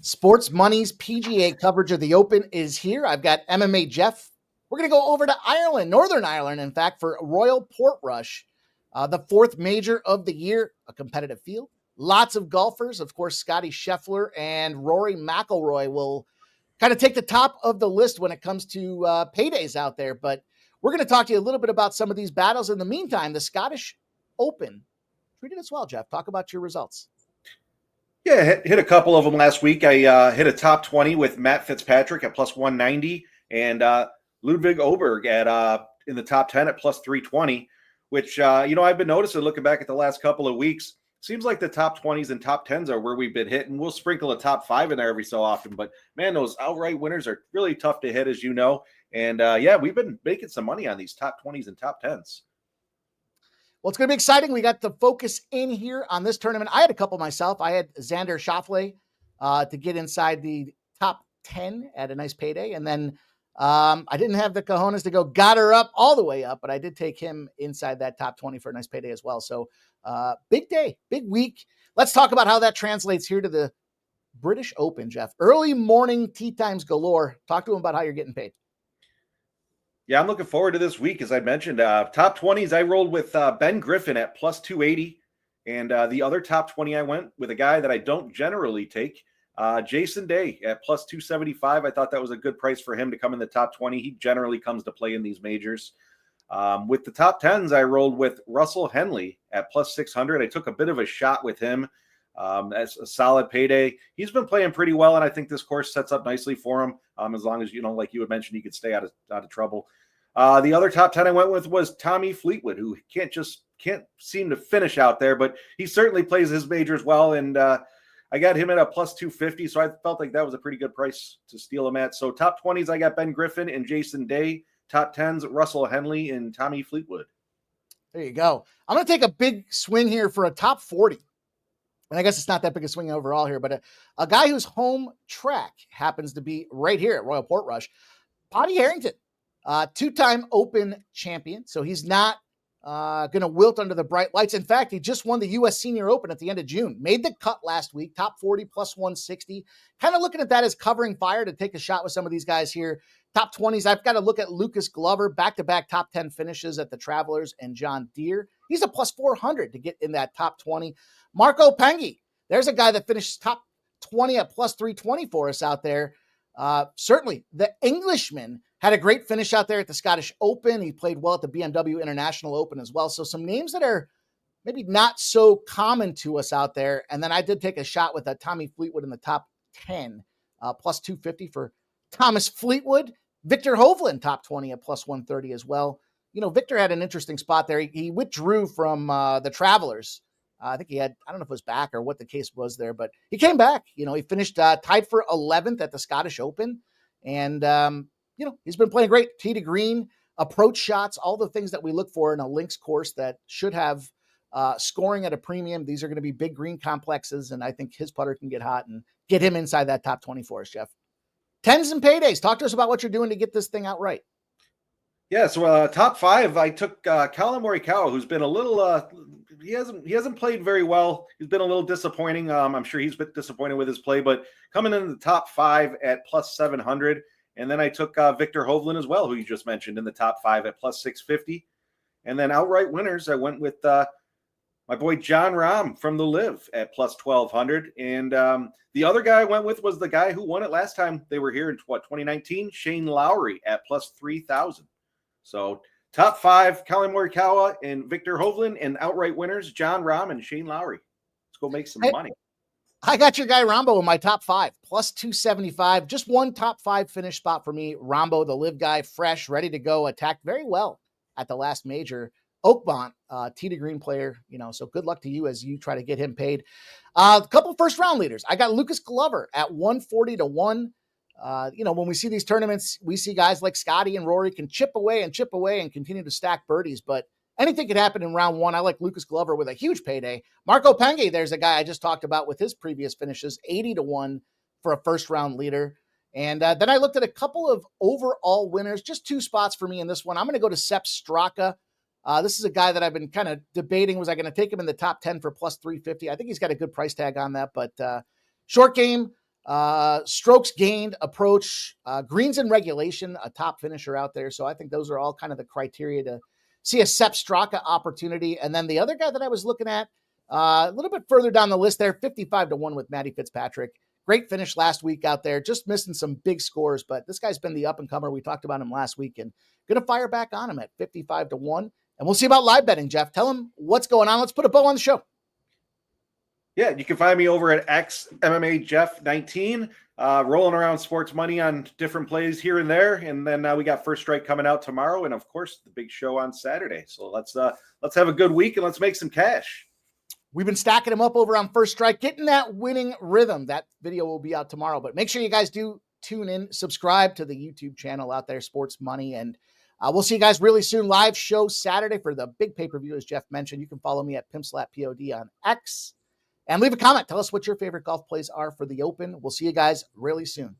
Sports Money's PGA coverage of the Open is here. I've got MMA Jeff. We're going to go over to Ireland, Northern Ireland, in fact, for Royal Portrush, the fourth major of the year, a competitive field. Lots of golfers. Of course, Scotty Scheffler and Rory McIlroy will kind of take the top of the list when it comes to paydays out there. But we're going to talk to you a little bit about some of these battles. In the meantime, the Scottish Open treated us well, Jeff. Talk about your results. Yeah, hit a couple of them last week. I hit a top 20 with Matt Fitzpatrick at plus 190 and Ludwig Oberg at in the top 10 at plus 320, which, I've been noticing looking back at the last couple of weeks. Seems like the top 20s and top 10s are where we've been hitting. We'll sprinkle a top 5 in there every so often. But, man, those outright winners are really tough to hit, as you know. And, we've been making some money on these top 20s and top 10s. Well, it's going to be exciting. We got the focus in here on this tournament. I had a couple myself. I had Xander Schauffele to get inside the top 10 at a nice payday. And then I didn't have the cojones to go got her up all the way up, but I did take him inside that top 20 for a nice payday as well. So big day, big week. Let's talk about how that translates here to the British Open, Jeff. Early morning tee times galore. Talk to him about how you're getting paid. Yeah, I'm looking forward to this week. As I mentioned, top 20s, I rolled with Ben Griffin at plus 280. And the other top 20, I went with a guy that I don't generally take, Jason Day at plus 275. I thought that was a good price for him to come in the top 20. He generally comes to play in these majors. With the top 10s, I rolled with Russell Henley at plus 600. I took a bit of a shot with him. As a solid payday. He's been playing pretty well, and I think this course sets up nicely for him. As long as, like you had mentioned, he could stay out of trouble. The other top 10 I went with was Tommy Fleetwood, who can't seem to finish out there, but he certainly plays his majors well. And I got him at a plus 250, so I felt like that was a pretty good price to steal him at. So top 20s, I got Ben Griffin and Jason Day. Top 10s, Russell Henley and Tommy Fleetwood. There you go. I'm going to take a big swing here for a top 40. And I guess it's not that big a swing overall here, but a guy whose home track happens to be right here at Royal Portrush, Paddy Harrington, two-time Open champion. So he's not going to wilt under the bright lights. In fact, he just won the U.S. Senior Open at the end of June. Made the cut last week, top 40 plus 160. Kind of looking at that as covering fire to take a shot with some of these guys here. Top 20s, I've got to look at Lucas Glover, back-to-back top 10 finishes at the Travelers and John Deere. He's a plus 400 to get in that top 20. Marco Pengui, there's a guy that finished top 20 at plus 320 for us out there. Certainly, the Englishman had a great finish out there at the Scottish Open. He played well at the BMW International Open as well. So some names that are maybe not so common to us out there. And then I did take a shot with Tommy Fleetwood in the top 10, plus 250 for Thomas Fleetwood. Victor Hovland, top 20 at plus 130 as well. Victor had an interesting spot there. He withdrew from the Travelers. I think he had, I don't know if it was back or what the case was there, but he came back. He finished tied for 11th at the Scottish Open. And, he's been playing great. Tee to green, approach shots, all the things that we look for in a links course that should have scoring at a premium. These are going to be big green complexes, and I think his putter can get hot and get him inside that top 20 for us, Jeff. Tens and paydays. Talk to us about what you're doing to get this thing out right. Yeah, so top 5, I took Collin Morikawa, who's been a little he hasn't played very well. He's been a little disappointing. I'm sure he's been disappointed with his play, but coming in the top 5 at plus 700. And then I took Victor Hovland as well, who you just mentioned, in the top 5 at plus 650. And then outright winners, I went with my boy John Rahm from the Live at plus 1,200. And the other guy I went with was the guy who won it last time they were here in 2019, Shane Lowry at plus 3,000. So top 5, Collin Morikawa and Victor Hovland, and outright winners, John Rahm and Shane Lowry. Let's go make some money. I got your guy Rambo in my top 5, plus 275. Just one top 5 finish spot for me. Rambo, the Live guy, fresh, ready to go, attacked very well at the last major. Oakmont, tee to green player, so good luck to you as you try to get him paid. A couple first round leaders. I got Lucas Glover at 140 to 1. When we see these tournaments, we see guys like Scotty and Rory can chip away and continue to stack birdies, but anything could happen in round 1. I like Lucas Glover with a huge payday. Marco Pengui, there's a guy I just talked about with his previous finishes, 80 to 1 for a first round leader. And then I looked at a couple of overall winners, just 2 spots for me in this one. I'm going to go to Sepp Straka. This is a guy that I've been kind of debating. Was I going to take him in the top 10 for plus 350? I think he's got a good price tag on that, but short game, strokes gained, approach, greens in regulation, a top finisher out there. So I think those are all kind of the criteria to see a Sepp Straka opportunity. And then the other guy that I was looking at a little bit further down the list there, 55-1 with Matty Fitzpatrick. Great finish last week out there, just missing some big scores, but this guy's been the up-and-comer. We talked about him last week and going to fire back on him at 55-1. And we'll see about live betting, Jeff. Tell him what's going on. Let's put a bow on the show. Yeah, you can find me over at XMMAJeff19, rolling around sports money on different plays here and there. And then we got First Strike coming out tomorrow, and of course the big show on Saturday. So let's have a good week and let's make some cash. We've been stacking them up over on First Strike, getting that winning rhythm. That video will be out tomorrow, but make sure you guys do tune in, subscribe to the YouTube channel out there, Sports Money, and we'll see you guys really soon. Live show Saturday for the big pay-per-view, as Jeff mentioned. You can follow me at PimpSlapPod on X. And leave a comment. Tell us what your favorite golf plays are for the Open. We'll see you guys really soon.